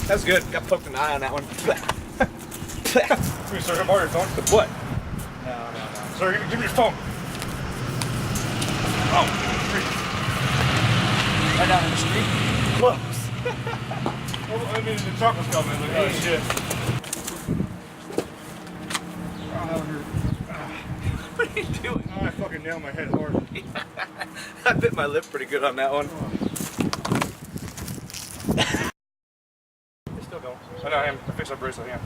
That's good. Got poked in the eye on that one. Give me, sir. Borrow your phone. The what? No. Sir, give me your phone. Oh, Right down in the street? close. Well, I mean, the truck was coming. Like, oh, shit. What are you doing? Oh, I fucking nailed my head hard. I bit my lip pretty good on that one. It's still going. I know I am. I fixed my bracelet, yeah.